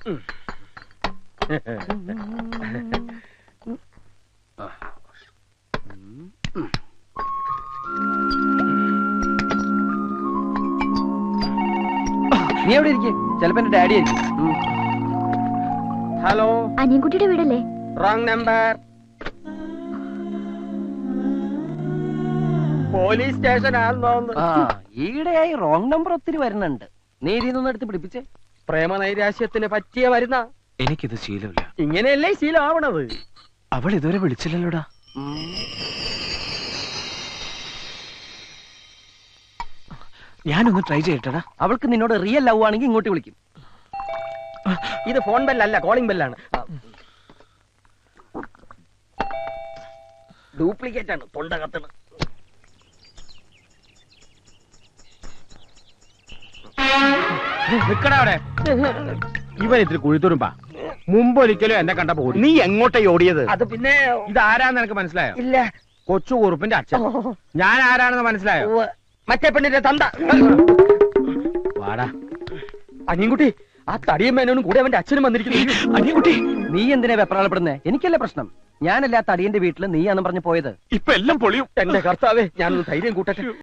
നീ എവിടെ ഇരിക്കും? ചിലപ്പോ എന്റെ ഡാഡി ആയിരിക്കും. ഹലോ, അനിയൻകുട്ടിയുടെ വീടല്ലേ? Wrong number. പോലീസ് സ്റ്റേഷൻ ആണെന്ന് തോന്നുന്നു. ഈയിടെയായി റോങ് നമ്പർ ഒത്തിരി വരുന്നുണ്ട്. നീ ഇതിന്നൊന്നും എടുത്ത് പിടിപ്പിച്ചേ. പ്രേമനൈരാശ്യത്തിന് പറ്റിയ വരുന്ന. എനിക്കിത് ശീലമില്ല. ഇങ്ങനെയല്ലേ ശീലം ആവണത്? അവൾ ഇതുവരെ വിളിച്ചില്ലല്ലോടാ. ഞാനൊന്ന് ട്രൈ ചെയ്യട്ടെടാ. അവൾക്ക് നിന്നോട് റിയൽ ലവ് ആണെങ്കിൽ ഇങ്ങോട്ട് വിളിക്കും. ഇത് ഫോൺ ബെല്ലല്ല, കോളിംഗ് ബെല്ലാണ്. ഡ്യൂപ്ലിക്കേറ്റ് ആണ്, തൊണ്ട കത്തണ്. നിക്കടാ അവിടെ. ഇവൻ ഇത്തിരി കുഴിത്തുരുമ്പാ. മുമ്പ് ഒരിക്കലും എന്നെ കണ്ടപ്പോ ഓടി. നീ എങ്ങോട്ടേ ഓടിയത്? അത് പിന്നെ ഇതാരാന്ന് എനിക്ക് മനസ്സിലായോ? ഇല്ല. കൊച്ചു കുറുപ്പിന്റെ അച്ഛൻ. ഞാൻ ആരാണെന്ന് മനസ്സിലായോ? മറ്റേ പെണ്ണിന്റെ തന്ത. വാടാ അനിയൻകുട്ടി, ആ തടിയും മേനോനും കൂടെ അവന്റെ അച്ഛനും വന്നിരിക്കുന്നു. അനിയൻകുട്ടി, നീ എന്തിനാ വെപ്രാളപ്പെടുന്നേ? എനിക്കല്ലേ പ്രശ്നം. ഞാനല്ല തടിയന്റെ വീട്ടില് നീയാന്ന് പറഞ്ഞു പോയത്. ഇപ്പൊ എല്ലാം പൊളിയും. എന്റെ കർത്താവേ, ഞാനൊന്ന് ധൈര്യം കൂട്ടട്ടെ.